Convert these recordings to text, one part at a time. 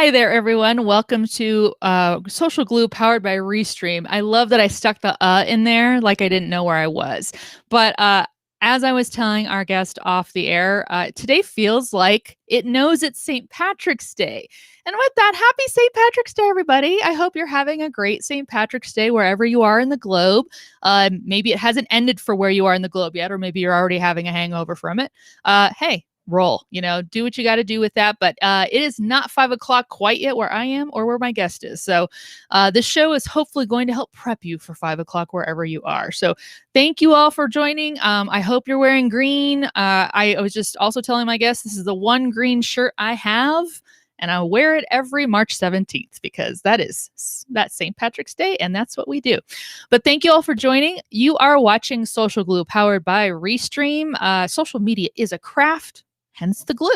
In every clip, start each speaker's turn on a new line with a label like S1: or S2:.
S1: Hi there, everyone. Welcome to Social Glue powered by Restream. I love that I stuck the in there like I didn't know where I was. But as I was telling our guest off the air, today feels like it knows it's St. Patrick's Day. And with that, happy St. Patrick's Day, everybody. I hope you're having a great St. Patrick's Day wherever you are in the globe. Maybe it hasn't ended for where you are in the globe yet, or maybe you're already having a hangover from it. Hey, roll, do what you got to do with that. But it is not 5 o'clock quite yet where I am or where my guest is. So this show is hopefully going to help prep you for 5 o'clock wherever you are. So thank you all for joining. I hope you're wearing green. I was just also telling my guest this is the one green shirt I have. And I wear it every March 17th because that's St. Patrick's Day and that's what we do. But thank you all for joining. You are watching Social Glue powered by Restream. Social media is a craft, hence the glue.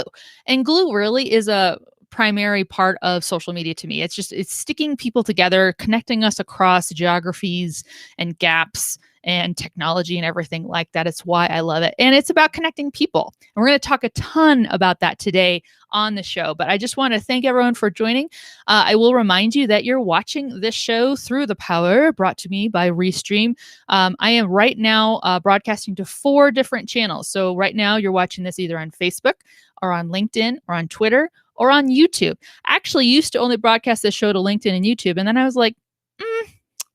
S1: And glue really is a primary part of social media to me. It's sticking people together, connecting us across geographies and gaps and technology and everything like that. It's why I love it. And it's about connecting people. And we're going to talk a ton about that today on the show. But I just want to thank everyone for joining. I will remind you that you're watching this show through the power brought to me by Restream. I am right now broadcasting to 4 different channels. So right now you're watching this either on Facebook or on LinkedIn or on Twitter or on YouTube. I actually used to only broadcast this show to LinkedIn and YouTube. And then I was like,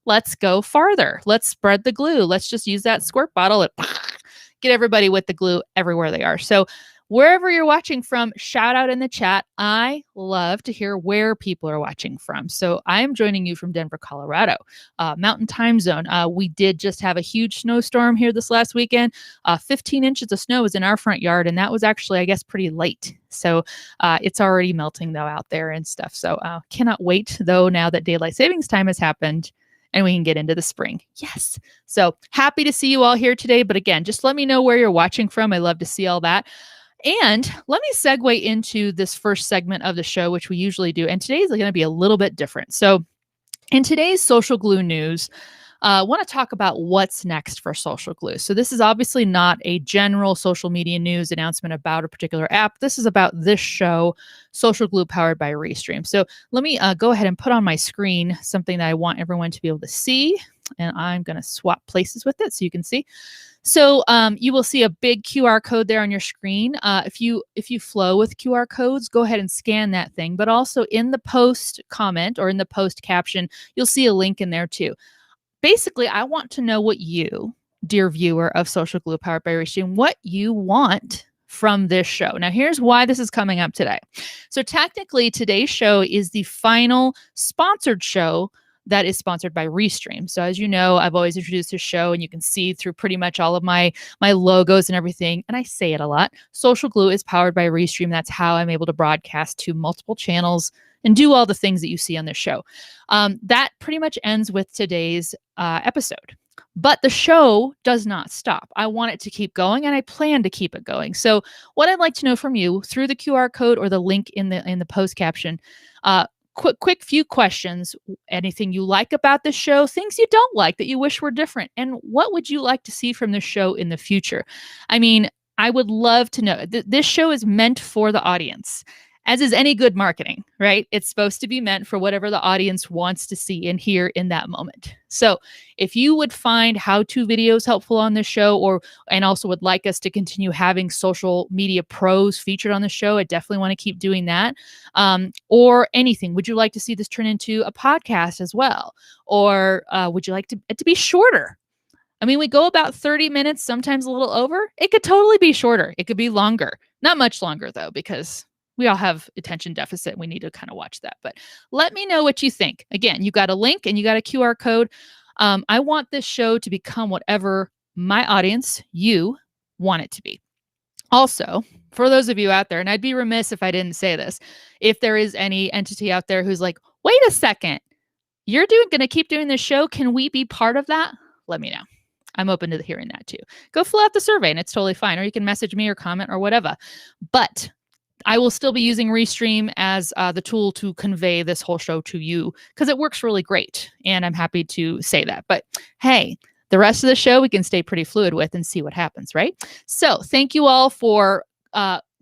S1: let's go farther. Let's spread the glue. Let's just use that squirt bottle and get everybody with the glue everywhere they are. So wherever you're watching from, shout out in the chat. I love to hear where people are watching from. So I am joining you from Denver, Colorado, Mountain Time Zone. We did just have a huge snowstorm here this last weekend. 15 inches of snow was in our front yard, and that was actually, I guess, pretty late. So it's already melting, though, out there and stuff. So cannot wait, though, now that daylight savings time has happened and we can get into the spring. Yes. So happy to see you all here today. But again, just let me know where you're watching from. I love to see all that. And let me segue into this first segment of the show, which we usually do. And today's going to be a little bit different. So in today's Social Glue news, I want to talk about what's next for Social Glue. So this is obviously not a general social media news announcement about a particular app. This is about this show, Social Glue powered by Restream. So let me go ahead and put on my screen something that I want everyone to be able to see. And I'm going to swap places with it so you can see. So you will see a big QR code there on your screen. If you flow with QR codes, go ahead and scan that thing. But also in the post comment or in the post caption, you'll see a link in there too. Basically, I want to know what you, dear viewer of Social Glue powered by Restream, what you want from this show. Now, here's why this is coming up today. So technically, today's show is the final sponsored show that is sponsored by Restream. So as you know, I've always introduced this show, and you can see through pretty much all of my logos and everything, and I say it a lot, Social Glue is powered by Restream. That's how I'm able to broadcast to multiple channels and do all the things that you see on this show. That pretty much ends with today's episode. But the show does not stop. I want it to keep going, and I plan to keep it going. So what I'd like to know from you through the QR code or the link in the post caption, quick few questions. Anything you like about this show, things you don't like that you wish were different, and what would you like to see from this show in the future? I mean, I would love to know. This show is meant for the audience. As is any good marketing, right? It's supposed to be meant for whatever the audience wants to see and hear in that moment. So if you would find how-to videos helpful on this show, and also would like us to continue having social media pros featured on the show, I definitely want to keep doing that. Or anything. Would you like to see this turn into a podcast as well? Or would you like it to be shorter? I mean, we go about 30 minutes, sometimes a little over. It could totally be shorter. It could be longer. Not much longer, though, because we all have attention deficit. We need to kind of watch that. But let me know what you think. Again, you got a link and you got a QR code. I want this show to become whatever my audience, you, want it to be. Also, for those of you out there, and I'd be remiss if I didn't say this, if there is any entity out there who's like, wait a second, you're going to keep doing this show. Can we be part of that? Let me know. I'm open to hearing that too. Go fill out the survey and it's totally fine. Or you can message me or comment or whatever. But I will still be using Restream as the tool to convey this whole show to you because it works really great. And I'm happy to say that. But hey, the rest of the show we can stay pretty fluid with and see what happens, right? So thank you all for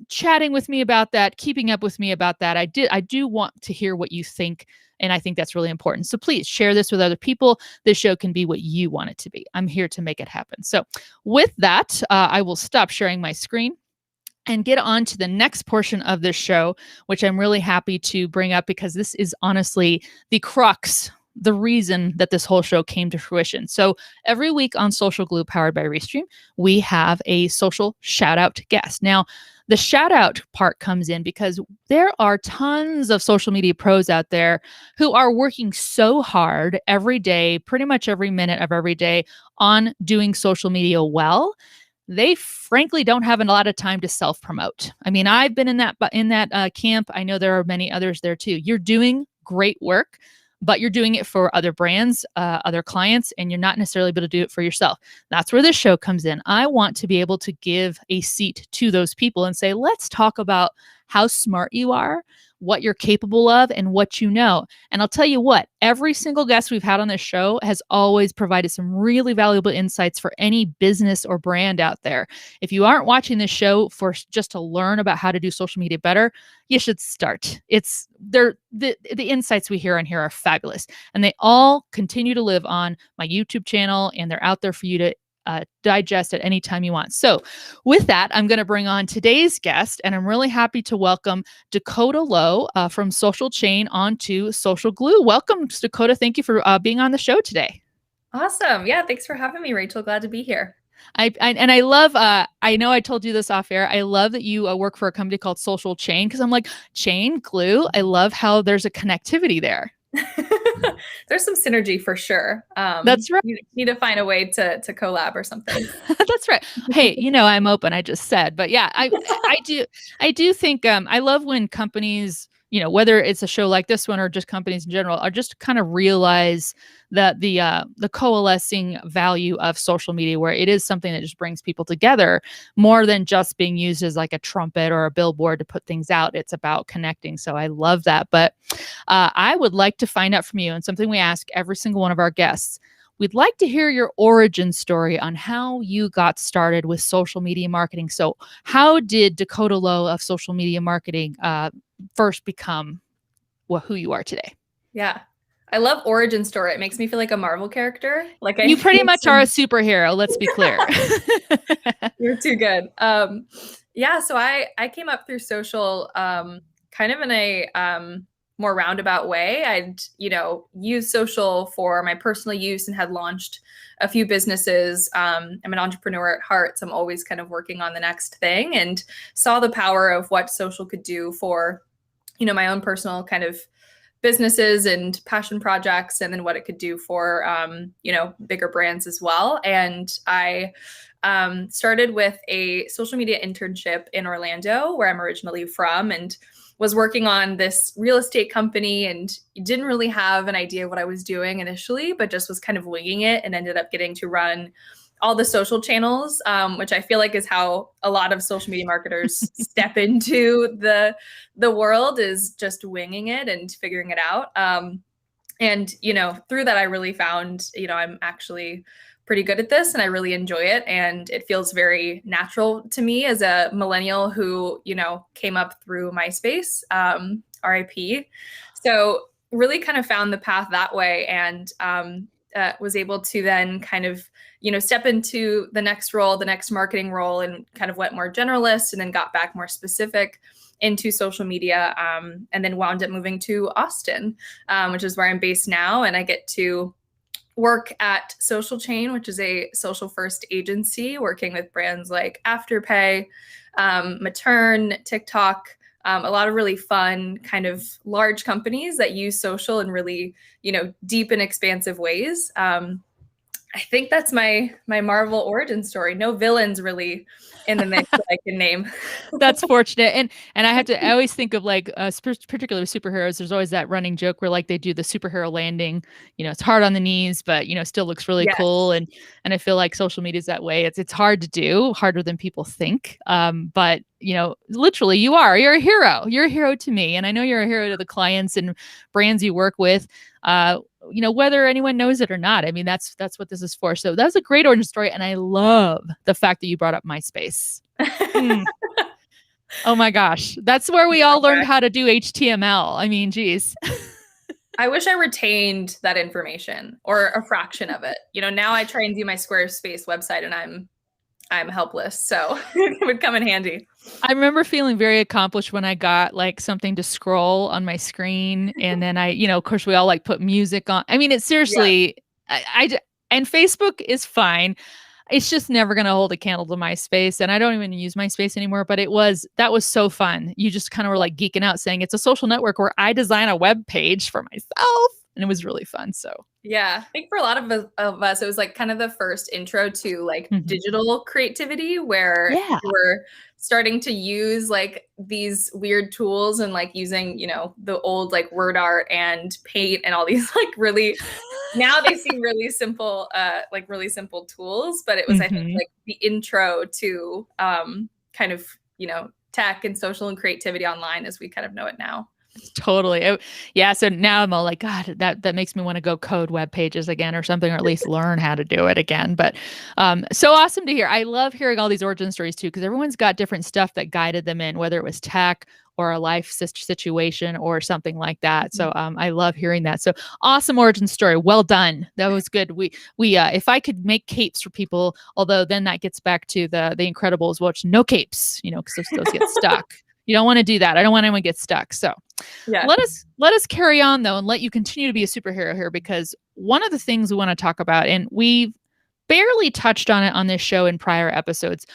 S1: chatting with me about that, keeping up with me about that. I do want to hear what you think. And I think that's really important. So please share this with other people. This show can be what you want it to be. I'm here to make it happen. So with that, I will stop sharing my screen and get on to the next portion of this show, which I'm really happy to bring up because this is honestly the crux, the reason that this whole show came to fruition. So every week on Social Glue powered by Restream, we have a social shout out guest. Now, the shout out part comes in because there are tons of social media pros out there who are working so hard every day, pretty much every minute of every day on doing social media well. They frankly don't have a lot of time to self-promote. I mean, I've been in that camp. I know there are many others there too. You're doing great work, but you're doing it for other brands, other clients, and you're not necessarily able to do it for yourself. That's where this show comes in. I want to be able to give a seat to those people and say, let's talk about how smart you are, what you're capable of, and what you know. And I'll tell you what, every single guest we've had on this show has always provided some really valuable insights for any business or brand out there. If you aren't watching this show for just to learn about how to do social media better, you should start. The insights we hear on here are fabulous, and they all continue to live on my YouTube channel, and they're out there for you to digest at any time you want. So with that, I'm going to bring on today's guest, and I'm really happy to welcome Dakota Lowe from Social Chain onto Social Glue. Welcome, Dakota. Thank you for being on the show today.
S2: Awesome. Yeah, thanks for having me, Rachel. Glad to be here.
S1: I love, I know I told you this off air. I love that you work for a company called Social Chain, because I'm like, chain, glue. I love how there's a connectivity there.
S2: There's some synergy for sure.
S1: That's right.
S2: You need to find a way to collab or something.
S1: That's right. Hey, I'm open. I just said, but yeah, I do think I love when companies, whether it's a show like this one or just companies in general, are just kind of realize that the coalescing value of social media, where it is something that just brings people together more than just being used as like a trumpet or a billboard to put things out. It's about connecting. So I love that. But I would like to find out from you, and something we ask every single one of our guests. We'd like to hear your origin story on how you got started with social media marketing. So how did Dakota Lowe of social media marketing first become who you are today?
S2: Yeah. I love origin story. It makes me feel like a Marvel character. Like
S1: you pretty much are a superhero. Let's be clear.
S2: You're too good. Yeah. So I came up through social kind of in a more roundabout way. I'd, used social for my personal use and had launched a few businesses. I'm an entrepreneur at heart, so I'm always kind of working on the next thing, and saw the power of what social could do for, my own personal kind of businesses and passion projects, and then what it could do for, bigger brands as well. And I started with a social media internship in Orlando, where I'm originally from, and was working on this real estate company, and didn't really have an idea of what I was doing initially, but just was kind of winging it, and ended up getting to run all the social channels, which I feel like is how a lot of social media marketers step into the world, is just winging it and figuring it out. And, through that, I really found, I'm actually pretty good at this, and I really enjoy it. And it feels very natural to me as a millennial who, came up through MySpace, RIP. So really kind of found the path that way, and was able to then kind of, step into the next role, the next marketing role, and kind of went more generalist, and then got back more specific into social media, and then wound up moving to Austin, which is where I'm based now. And I get to work at Social Chain, which is a social first agency working with brands like Afterpay, Matern, TikTok, a lot of really fun kind of large companies that use social in really, deep and expansive ways. I think that's my Marvel origin story. No villains really in the mix that I can name.
S1: That's fortunate. And I always think of like particularly superheroes. There's always that running joke where like they do the superhero landing. It's hard on the knees, but still looks really cool. And I feel like social media is that way. It's hard to do, harder than people think. But literally you're a hero. You're a hero to me. And I know you're a hero to the clients and brands you work with. Whether anyone knows it or not. I mean, that's what this is for. So that was a great origin story. And I love the fact that you brought up MySpace. Oh my gosh. That's where we all learned how to do HTML. I mean, geez.
S2: I wish I retained that information or a fraction of it. Now I try and do my Squarespace website and I'm helpless. So it would come in handy.
S1: I remember feeling very accomplished when I got like something to scroll on my screen. And then of course we all like put music on. I mean, it's
S2: Yeah.
S1: seriously, and Facebook is fine. It's just never going to hold a candle to MySpace. And I don't even use MySpace anymore, but that was so fun. You just kind of were like geeking out saying it's a social network where I design a web page for myself. And it was really fun. So
S2: Yeah, I think for a lot of us, it was like kind of the first intro to like digital creativity where
S1: yeah.
S2: we're starting to use like these weird tools and like using, the old like word art and paint and all these like really, now they seem really simple, like really simple tools, but it was, I think, like the intro to kind of, tech and social and creativity online as we kind of know it now.
S1: Totally. Yeah. So now I'm all like, God, that makes me want to go code web pages again or something, or at least learn how to do it again. But so awesome to hear. I love hearing all these origin stories too, because everyone's got different stuff that guided them in, whether it was tech or a life situation or something like that. So I love hearing that. So awesome origin story. Well done. That was good. We if I could make capes for people, although then that gets back to the Incredibles, which no capes, because those get stuck. You don't want to do that. I don't want anyone to get stuck. So
S2: Yeah.
S1: let us carry on though, and let you continue to be a superhero here, because one of the things we want to talk about, and we've barely touched on it on this show in prior episodes,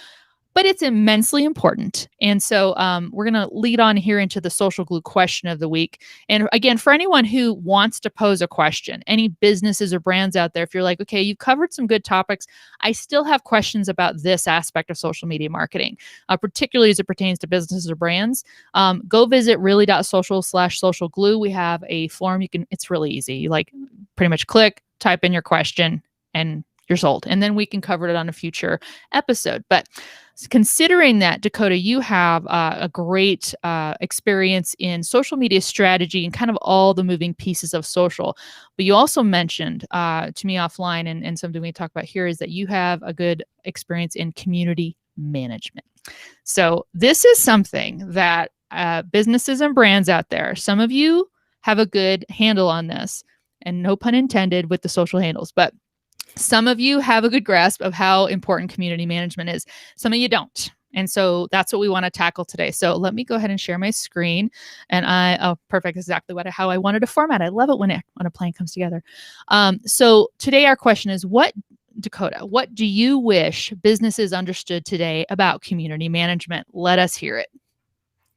S1: but it's immensely important. And so we're going to lead on here into the social glue question of the week. And again, for anyone who wants to pose a question, any businesses or brands out there, if you're like, okay, you've covered some good topics, I still have questions about this aspect of social media marketing, particularly as it pertains to businesses or brands, go visit really.social/social glue. We have a form. It's really easy. You like pretty much click, type in your question, and you're sold. And then we can cover it on a future episode. But considering that, Dakota, you have a great experience in social media strategy and kind of all the moving pieces of social. But you also mentioned to me offline, and something we talk about here, is that you have a good experience in community management. So this is something that businesses and brands out there, some of you have a good handle on this, and no pun intended with the social handles, but some of you have a good grasp of how important community management is. Some of you don't. And so that's what we want to tackle today. So let me go ahead and share my screen. And perfect, exactly how I wanted to format. I love it when a plan comes together. So today our question is, Dakota, what do you wish businesses understood today about community management? Let us hear it.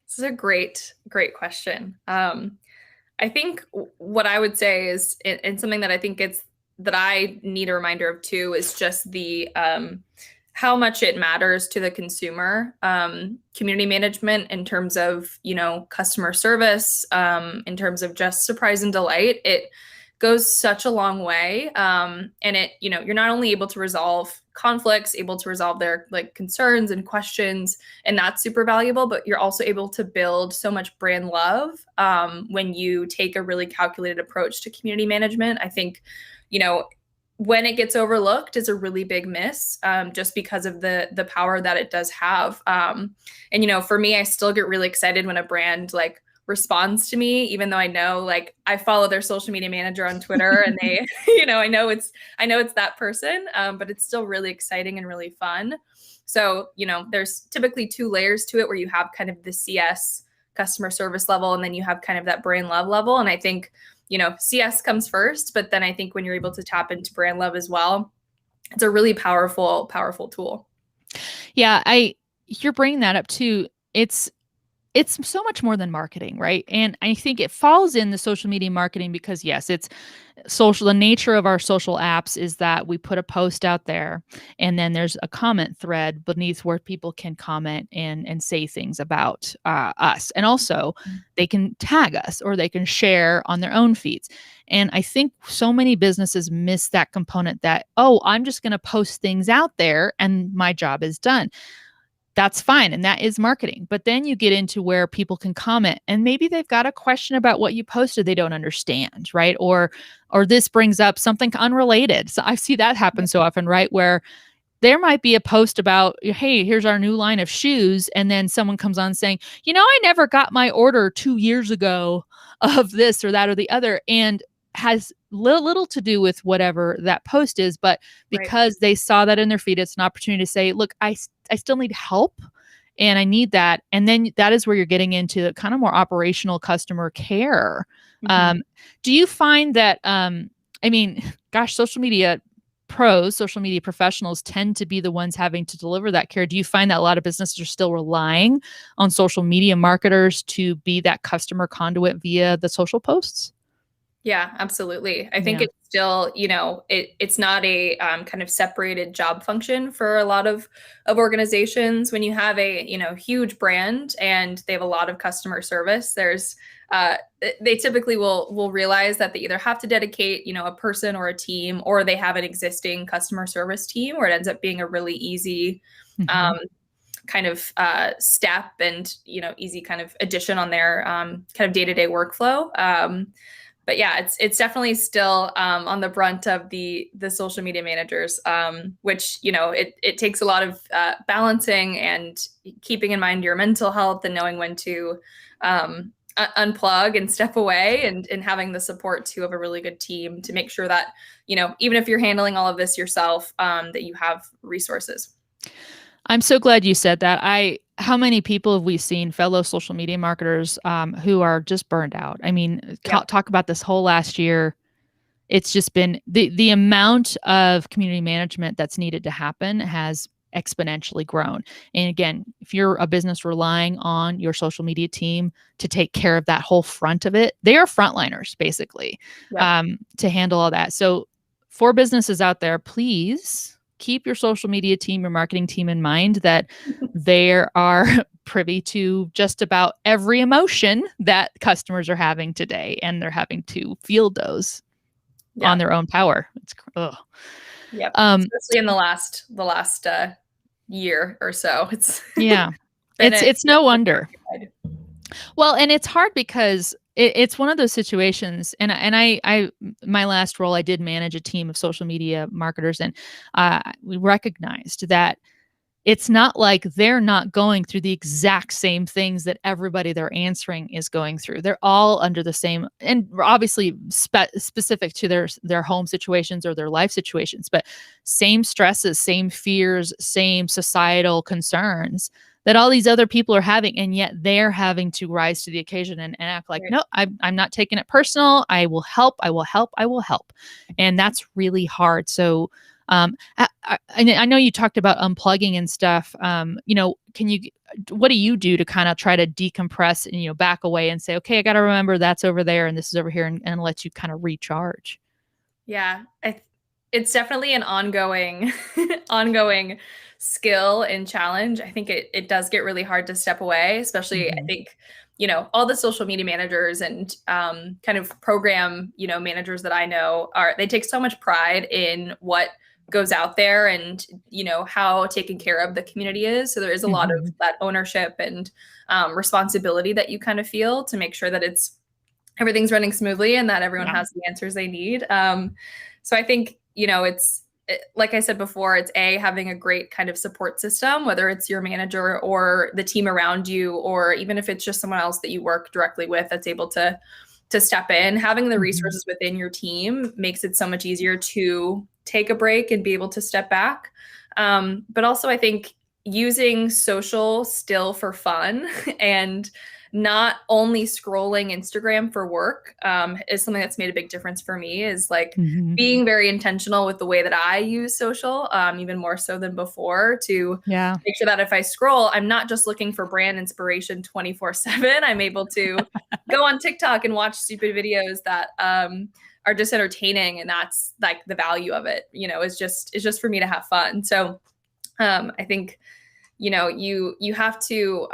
S2: This is a great question. I think what I would say is, and something that I think that I need a reminder of too, is just the how much it matters to the consumer. Community management in terms of, customer service, in terms of just surprise and delight, it goes such a long way. And it, you're not only able to resolve conflicts, able to resolve their like concerns and questions, and that's super valuable, but you're also able to build so much brand love when you take a really calculated approach to community management. I think, when it gets overlooked is a really big miss, just because of the power that it does have. And, for me, I still get really excited when a brand like responds to me, even though I know, like, I follow their social media manager on Twitter and they, I know it's that person, but it's still really exciting and really fun. So, there's typically 2 layers to it, where you have kind of the CS customer service level, and then you have kind of that brand love level. And I think, CS comes first, but then I think when you're able to tap into brand love as well, it's a really powerful tool.
S1: Yeah, you're bringing that up too. It's so much more than marketing, right? And I think it falls in the social media marketing because, yes, it's social. The nature of our social apps is that we put a post out there, and then there's a comment thread beneath where people can comment and say things about us. And also they can tag us or they can share on their own feeds. And I think so many businesses miss that component that, oh, I'm just going to post things out there and my job is done. That's fine. And that is marketing. But then you get into where people can comment, and maybe they've got a question about what you posted they don't understand, right? Or this brings up something unrelated. So I see that happen so often, right? Where there might be a post about, hey, here's our new line of shoes. And then someone comes on saying, I never got my order 2 years ago of this or that or the other. And has little to do with whatever that post is. But
S2: Right.
S1: because they saw that in their feed, it's an opportunity to say, look, I still need help and I need that. And then that is where you're getting into kind of more operational customer care.
S2: Mhm.
S1: Do you find that, I mean, gosh, social media professionals tend to be the ones having to deliver that care. Do you find that a lot of businesses are still relying on social media marketers to be that customer conduit via the social posts?
S2: Yeah, absolutely. I think
S1: Yeah.
S2: it's still, it's not a kind of separated job function for a lot of organizations. When you have a, huge brand and they have a lot of customer service, they typically will realize that they either have to dedicate, a person or a team, or they have an existing customer service team where it ends up being a really easy
S1: Mhm.
S2: um, kind of step and, easy kind of addition on their kind of day-to-day workflow. But yeah, it's definitely still on the brunt of the social media managers, which it takes a lot of balancing and keeping in mind your mental health and knowing when to unplug and step away, and having the support too of a really good team to make sure that even if you're handling all of this yourself, that you have resources.
S1: I'm so glad you said that. How many people have we seen, fellow social media marketers, who are just burned out? I mean,
S2: Yep.
S1: talk about this whole last year. It's just been the amount of community management that's needed to happen has exponentially grown. And again, if you're a business relying on your social media team to take care of that whole front of it, they are frontliners basically,
S2: Yep.
S1: to handle all that. So for businesses out there, please keep your social media team, your marketing team in mind that they are privy to just about every emotion that customers are having today, and they're having to field those on
S2: Yeah.
S1: their own power. It's ugh.
S2: Yep.
S1: Um,
S2: Especially in the last year or so. It's
S1: yeah,
S2: been a
S1: it's no wonder.
S2: ride.
S1: Well, and it's hard because it's one of those situations. And I my last role, I did manage a team of social media marketers, and we recognized that it's not like they're not going through the exact same things that everybody they're answering is going through. They're all under the same, and obviously specific to their home situations or their life situations, but same stresses, same fears, same societal concerns that all these other people are having, and yet they're having to rise to the occasion and act like,
S2: Right.
S1: no, I'm not taking it personal. I will help. I will help. I will help. And that's really hard. So I know you talked about unplugging and stuff. What do you do to kind of try to decompress and, back away and say, okay, I got to remember that's over there and this is over here, and let you kind of recharge?
S2: Yeah. It's definitely an ongoing ongoing skill and challenge. I think it does get really hard to step away, especially I
S1: Mhm.
S2: think, all the social media managers and kind of program, managers that I know they take so much pride in what goes out there and, how taken care of the community is. So there is a lot of
S1: Mhm.
S2: that ownership and responsibility that you kind of feel to make sure that everything's running smoothly and that everyone
S1: Yeah.
S2: has the answers they need. So I think, like I said before, it's having a great kind of support system, whether it's your manager or the team around you, or even if it's just someone else that you work directly with that's able to step in. Having the
S1: Mhm.
S2: resources within your team makes it so much easier to take a break and be able to step back. But also, I think using social still for fun and not only scrolling Instagram for work is something that's made a big difference for me, is like
S1: Mhm.
S2: being very intentional with the way that I use social, even more so than before, to
S1: Yeah.
S2: make sure that if I scroll, I'm not just looking for brand inspiration 24/7. I'm able to go on TikTok and watch stupid videos that are just entertaining, and that's like the value of it. Is just for me to have fun. So I think you have to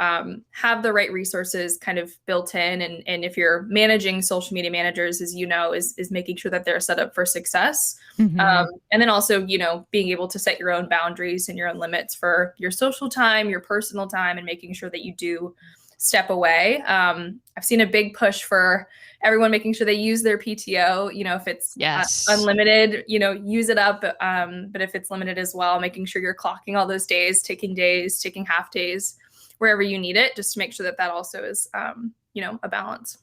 S2: have the right resources kind of built in, and if you're managing social media managers, as is making sure that they're set up for success,
S1: Mhm.
S2: and then also being able to set your own boundaries and your own limits for your social time, your personal time, and making sure that you do step away. I've seen a big push for everyone making sure they use their PTO, if it's
S1: Yes.
S2: unlimited, use it up. But if it's limited as well, making sure you're clocking all those days, taking half days, wherever you need it, just to make sure that also is, a balance.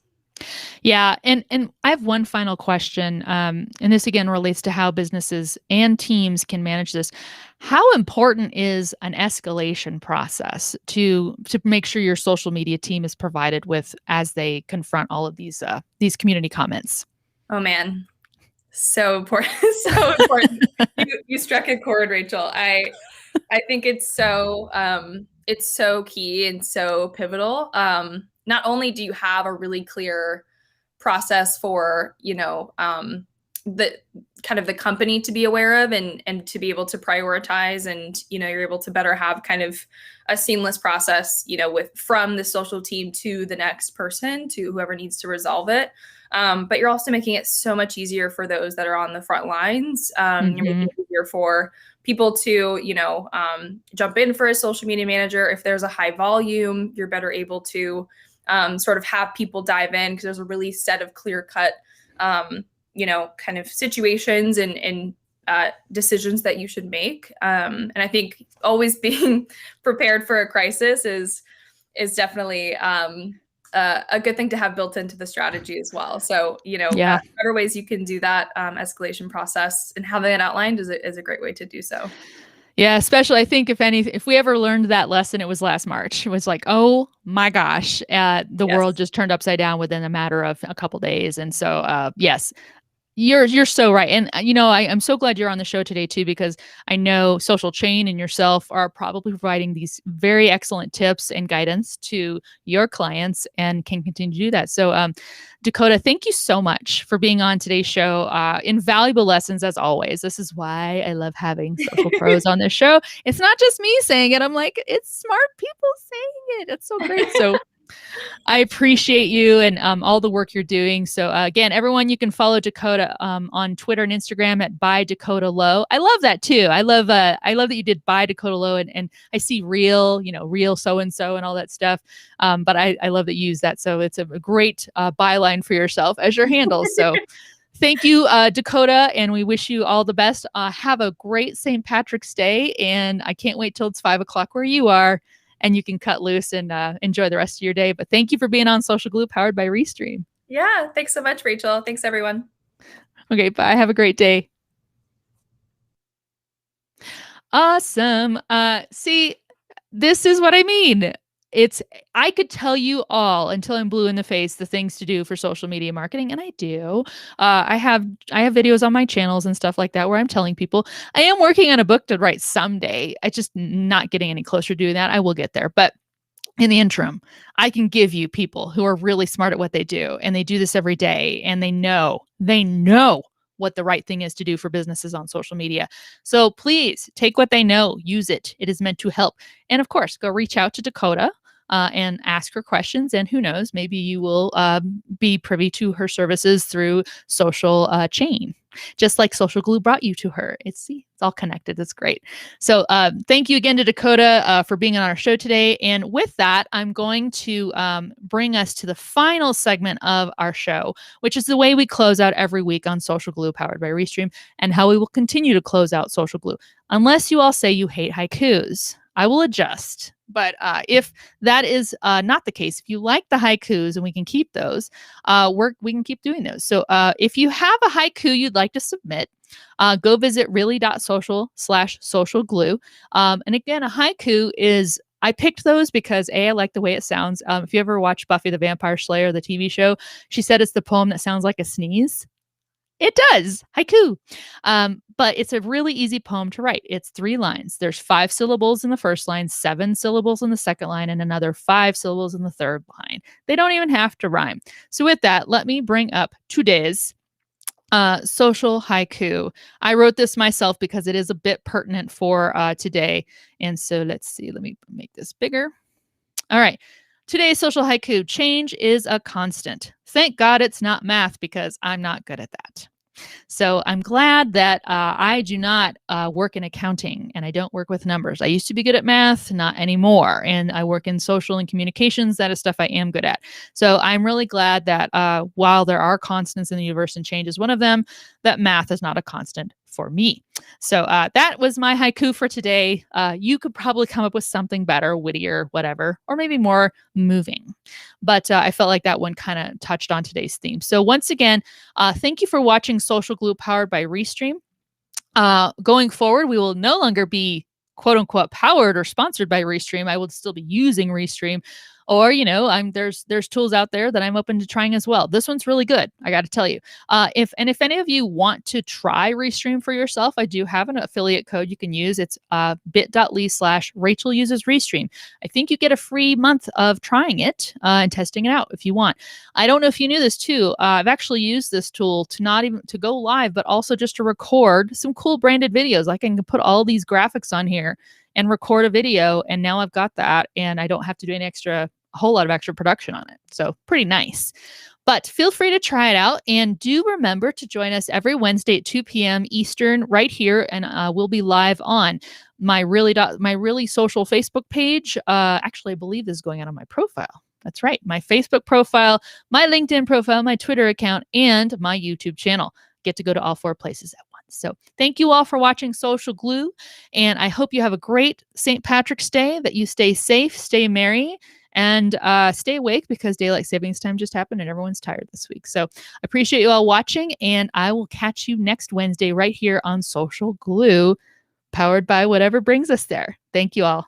S1: Yeah. And I have one final question. And this again relates to how businesses and teams can manage this. How important is an escalation process to make sure your social media team is provided with as they confront all of these community comments?
S2: Oh man, so important. So important. You struck a chord, Rachel. I think it's so key and so pivotal. Not only do you have a really clear process for, the kind of the company to be aware of and to be able to prioritize, and, you're able to better have kind of a seamless process, from the social team to the next person, to whoever needs to resolve it. But you're also making it so much easier for those that are on the front lines. You're making it easier for people to, jump in for a social media manager. If there's a high volume, you're better able to sort of have people dive in, because there's a really set of clear cut, kind of situations and decisions that you should make. And I think always being prepared for a crisis is definitely a good thing to have built into the strategy as well. So, better ways you can do that escalation process, and having it outlined is a great way to do so.
S1: Yeah, especially I think if we ever learned that lesson, it was last March. It was like, oh my gosh, the world just turned upside down within a matter of a couple days. And so, yes, you're so right. And, I'm so glad you're on the show today too, because I know Social Chain and yourself are probably providing these very excellent tips and guidance to your clients and can continue to do that. So, Dakota, thank you so much for being on today's show. Invaluable lessons as always. This is why I love having social pros on this show. It's not just me saying it. I'm like, it's smart people saying it. It's so great. So I appreciate you and all the work you're doing. So again, everyone, you can follow Dakota on Twitter and Instagram at by Dakota Lowe. I love that too. I love that you did by Dakota Lowe, and I see real so and so and all that stuff. But I love that you use that. So it's a great byline for yourself as your handle. So thank you, Dakota, and we wish you all the best. Have a great St. Patrick's Day, and I can't wait till it's 5:00 where you are, and you can cut loose and enjoy the rest of your day. But thank you for being on Social Glue, powered by Restream.
S2: Yeah, thanks so much, Rachel. Thanks, everyone.
S1: Okay, bye. Have a great day. Awesome. See, this is what I mean. I could tell you all until I'm blue in the face the things to do for social media marketing, and I do. I have videos on my channels and stuff like that where I'm telling people. I am working on a book to write someday. I just not getting any closer to doing that. I will get there, but in the interim, I can give you people who are really smart at what they do, and they do this every day, and they know what the right thing is to do for businesses on social media. So please take what they know, use it. It is meant to help. And of course, go reach out to Dakota and ask her questions. And who knows, maybe you will be privy to her services through Social Chain, just like Social Glue brought you to her. It's all connected. It's great. So thank you again to Dakota for being on our show today. And with that, I'm going to bring us to the final segment of our show, which is the way we close out every week on Social Glue, powered by Restream, and how we will continue to close out Social Glue. Unless you all say you hate haikus, I will adjust. But if that is not the case, if you like the haikus and we can keep those, we can keep doing those. So if you have a haiku you'd like to submit, go visit really.social/social glue. And again, a haiku is, I picked those because I like the way it sounds. If you ever watch Buffy the Vampire Slayer, the TV show, she said it's the poem that sounds like a sneeze. It does, haiku. But it's a really easy poem to write. It's 3 lines. There's 5 syllables in the first line, 7 syllables in the second line, and another 5 syllables in the third line. They don't even have to rhyme. So with that, let me bring up today's social haiku. I wrote this myself because it is a bit pertinent for today. And so let's see, let me make this bigger. All right. Today's social haiku: change is a constant. Thank God it's not math, because I'm not good at that. So I'm glad that I do not work in accounting and I don't work with numbers. I used to be good at math, not anymore. And I work in social and communications. That is stuff I am good at. So I'm really glad that while there are constants in the universe and change is one of them, that math is not a constant for me. So that was my haiku for today. You could probably come up with something better, wittier, whatever, or maybe more moving. But I felt like that one kind of touched on today's theme. So once again, thank you for watching Social Glue powered by Restream. Going forward, we will no longer be quote unquote powered or sponsored by Restream. I will still be using Restream. Or, there's tools out there that I'm open to trying as well. This one's really good, I got to tell you. If any of you want to try Restream for yourself, I do have an affiliate code you can use. It's bit.ly/Rachel uses Restream. I think you get a free month of trying it and testing it out if you want. I don't know if you knew this too. I've actually used this tool to not even to go live, but also just to record some cool branded videos. I can put all these graphics on here and record a video, and now I've got that, and I don't have to do a whole lot of extra production on it. So pretty nice. But feel free to try it out, and do remember to join us every Wednesday at 2 p.m. Eastern right here, and we'll be live on my really social Facebook page. Actually, I believe this is going out on my profile. That's right, my Facebook profile, my LinkedIn profile, my Twitter account, and my YouTube channel. Get to go to all 4 places at once. So thank you all for watching Social Glue, and I hope you have a great St. Patrick's Day, that you stay safe, stay merry, and stay awake, because daylight savings time just happened and everyone's tired this week. So I appreciate you all watching, and I will catch you next Wednesday right here on Social Glue, powered by whatever brings us there. Thank you all.